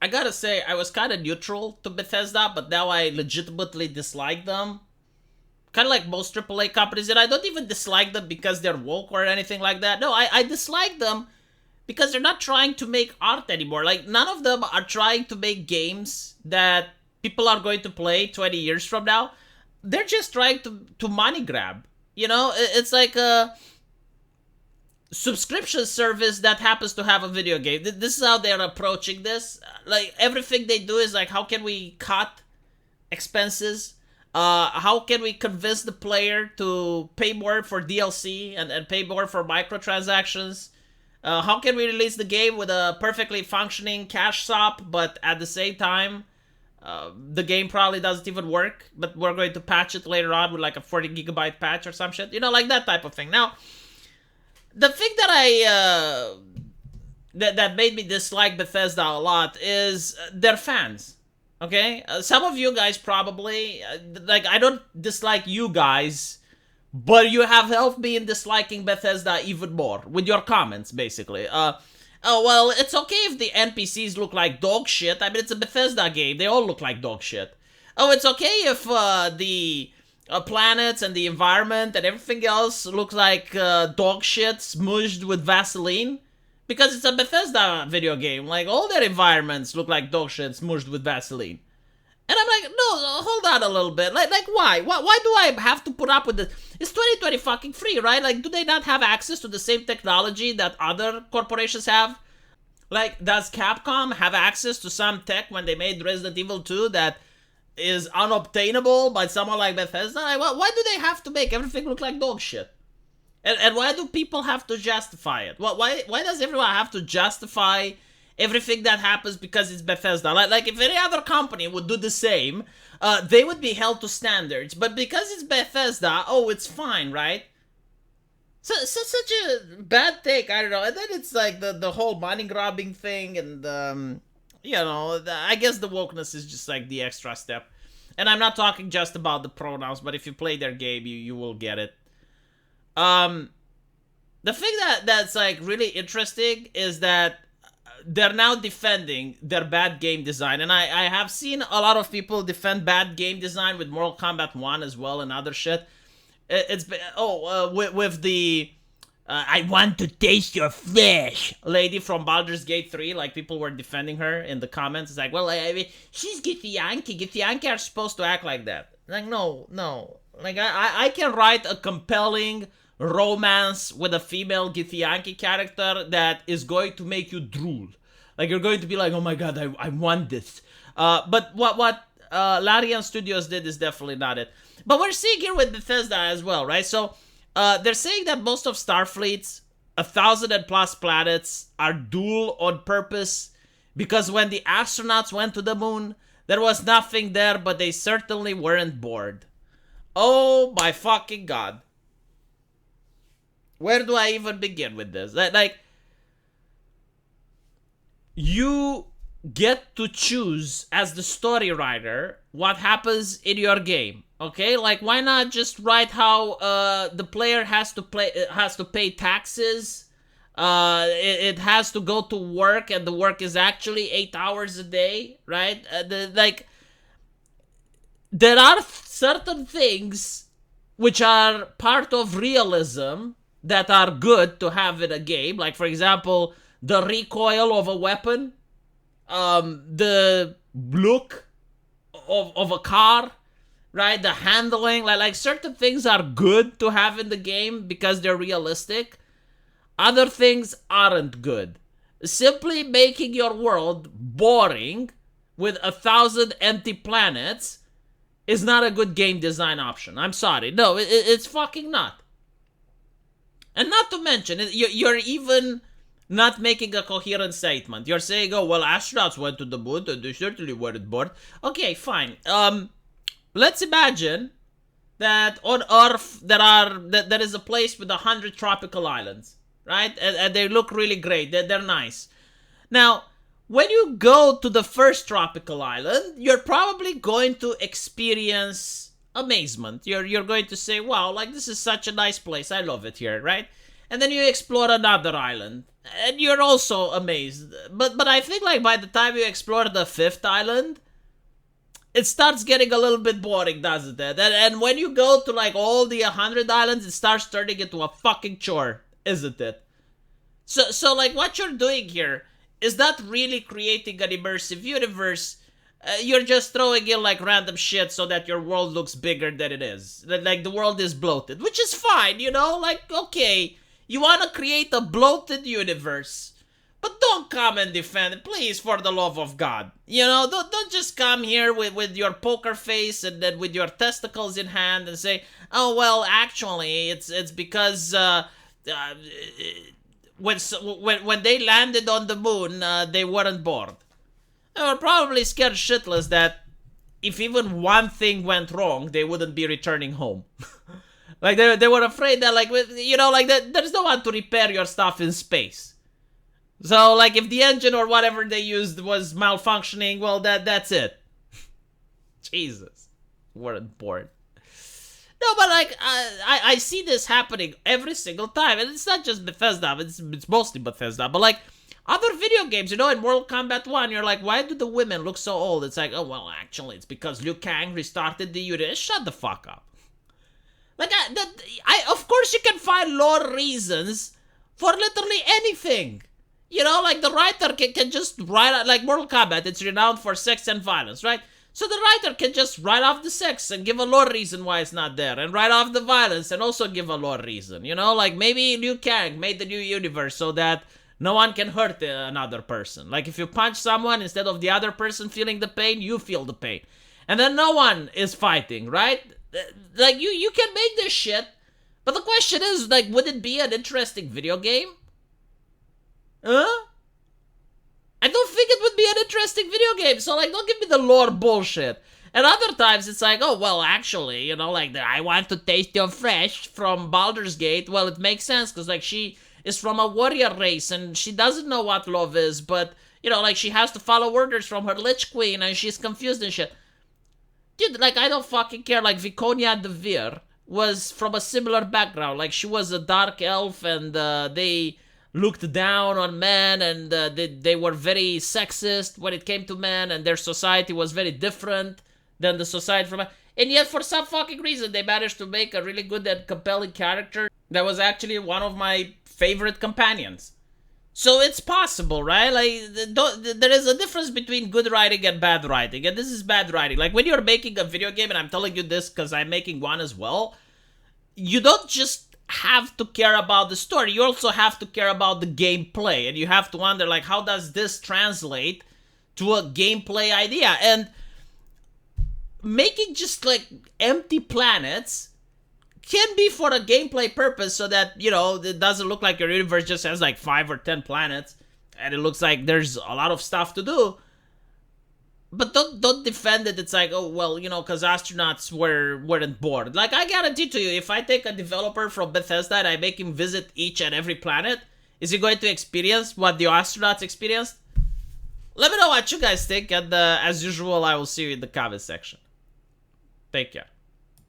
gotta say, I was kind of neutral to Bethesda, but now I legitimately dislike them. Kind of like most AAA companies, and I don't even dislike them because they're woke or anything like that. No, I dislike them because they're not trying to make art anymore. Like, none of them are trying to make games that people are going to play 20 years from now. They're just trying to money grab. You know, it's like a subscription service that happens to have a video game. This is how they're approaching this. Like, everything they do is like, how can we cut expenses? How can we convince the player to pay more for DLC and pay more for microtransactions? How can we release the game with a perfectly functioning cash shop, but at the same time, the game probably doesn't even work, but we're going to patch it later on with like a 40 gigabyte patch or some shit. You know, like that type of thing. Now, the thing that that made me dislike Bethesda a lot is their fans. Okay? Some of you guys probably, like, I don't dislike you guys, but you have helped me in disliking Bethesda even more with your comments, basically. Oh, well, it's okay if the NPCs look like dog shit. I mean, it's a Bethesda game. They all look like dog shit. Oh, it's okay if the planets and the environment and everything else looks like dog shit smooshed with Vaseline. Because it's a Bethesda video game. Like, all their environments look like dog shit smooshed with Vaseline. And I'm like, no, hold on a little bit. Like why? Why do I have to put up with this? It's 2020 fucking free, right? Like, do they not have access to the same technology that other corporations have? Like, does Capcom have access to some tech when they made Resident Evil 2 that is unobtainable by someone like Bethesda? Like, why do they have to make everything look like dog shit? And why do people have to justify it? Why does everyone have to justify everything that happens because it's Bethesda? Like if any other company would do the same, they would be held to standards. But because it's Bethesda, oh, it's fine, right? So such a bad take, I don't know. And then it's like the whole money grabbing thing, and you know, I guess the wokeness is just like the extra step. And I'm not talking just about the pronouns, but if you play their game, you will get it. The thing that's like really interesting is that they're now defending their bad game design, and I have seen a lot of people defend bad game design with Mortal Kombat 1 as well and other shit. It's with the I want to taste your flesh lady from Baldur's Gate 3, like people were defending her in the comments. It's like, well, I mean, she's Githyanki. Githyanki are supposed to act like that. Like, no. Like, I can write a compelling romance with a female Githyanki character that is going to make you drool. Like, you're going to be like, oh my god, I want this. But what Larian Studios did is definitely not it. But we're seeing here with Bethesda as well, right? So, they're saying that most of Starfleet's 1,000 and plus planets are dual on purpose because when the astronauts went to the moon, there was nothing there, but they certainly weren't bored. Oh my fucking god. Where do I even begin with this? Like, you get to choose as the story writer what happens in your game. Okay, like, why not just write how the player has to pay taxes? It has to go to work, and the work is actually 8 hours a day, right? There are certain things which are part of realism that are good to have in a game. Like, for example, the recoil of a weapon, the look of a car, right? The handling, like certain things are good to have in the game because they're realistic. Other things aren't good. Simply making your world boring with 1,000 empty planets is not a good game design option. I'm sorry. No, it's fucking not. And not to mention, you're even not making a coherent statement. You're saying, oh, well, astronauts went to the moon, and they certainly weren't bored. Okay, fine. Let's imagine that on Earth there is a place with 100 tropical islands, right? And they look really great. They're nice. Now, when you go to the first tropical island, you're probably going to experience amazement. You're going to say, wow, like, this is such a nice place. I love it here, right? and then you explore another island, and you're also amazed. But I think like by the time you explore the 5th island, it starts getting a little bit boring, doesn't it? And when you go to like all the 100 islands, it starts turning into a fucking chore, isn't it? So like what you're doing here is not really creating an immersive universe. You're just throwing in like random shit so that your world looks bigger than it is. Like the world is bloated, which is fine, you know? Like, okay, you want to create a bloated universe, but don't come and defend it, please, for the love of God. You know, don't just come here with your poker face and then with your testicles in hand and say, oh, well, actually, it's because when they landed on the moon, they weren't bored. They were probably scared shitless that if even one thing went wrong, they wouldn't be returning home. Like, they were afraid that, like, you know, like, there's no one to repair your stuff in space. So, like, if the engine or whatever they used was malfunctioning, well, that's it. Jesus. Weren't bored. No, but, like, I see this happening every single time. And it's not just Bethesda, it's mostly Bethesda. But, like, other video games, you know, in Mortal Kombat 1, you're like, why do the women look so old? It's like, oh, well, actually, it's because Liu Kang restarted the universe. Shut the fuck up. Like, of course you can find lore reasons for literally anything. You know, like, the writer can just write out, like, Mortal Kombat, it's renowned for sex and violence, right? So the writer can just write off the sex and give a lore reason why it's not there, and write off the violence and also give a lore reason, you know? Like, maybe Liu Kang made the new universe so that no one can hurt another person. Like, if you punch someone, instead of the other person feeling the pain, you feel the pain. And then no one is fighting, right? Like, you can make this shit, but the question is, like, would it be an interesting video game? Huh? I don't think it would be an interesting video game, so, like, don't give me the lore bullshit. And other times, it's like, oh, well, actually, you know, like, I want to taste your flesh from Baldur's Gate. Well, it makes sense, because, like, she is from a warrior race, and she doesn't know what love is, but, you know, like, she has to follow orders from her Lich Queen, and she's confused and shit. Dude, like, I don't fucking care. Like, Viconia de Vir was from a similar background. Like, she was a dark elf, and they looked down on men, and they were very sexist when it came to men, and their society was very different than the society from... And yet, for some fucking reason, they managed to make a really good and compelling character that was actually one of my favorite companions. So it's possible, right? Like, there is a difference between good writing and bad writing, and this is bad writing. Like, when you're making a video game, and I'm telling you this because I'm making one as well, you don't just have to care about the story, you also have to care about the gameplay, and you have to wonder, like, how does this translate to a gameplay idea? And making just, like, empty planets can be for a gameplay purpose, so that, you know, it doesn't look like your universe just has like 5 or 10 planets, and it looks like there's a lot of stuff to do. But don't defend it. It's like, oh, well, you know, because astronauts weren't bored. Like, I guarantee to you, if I take a developer from Bethesda and I make him visit each and every planet, is he going to experience what the astronauts experienced? Let me know what you guys think, and as usual, I will see you in the comment section. Take care.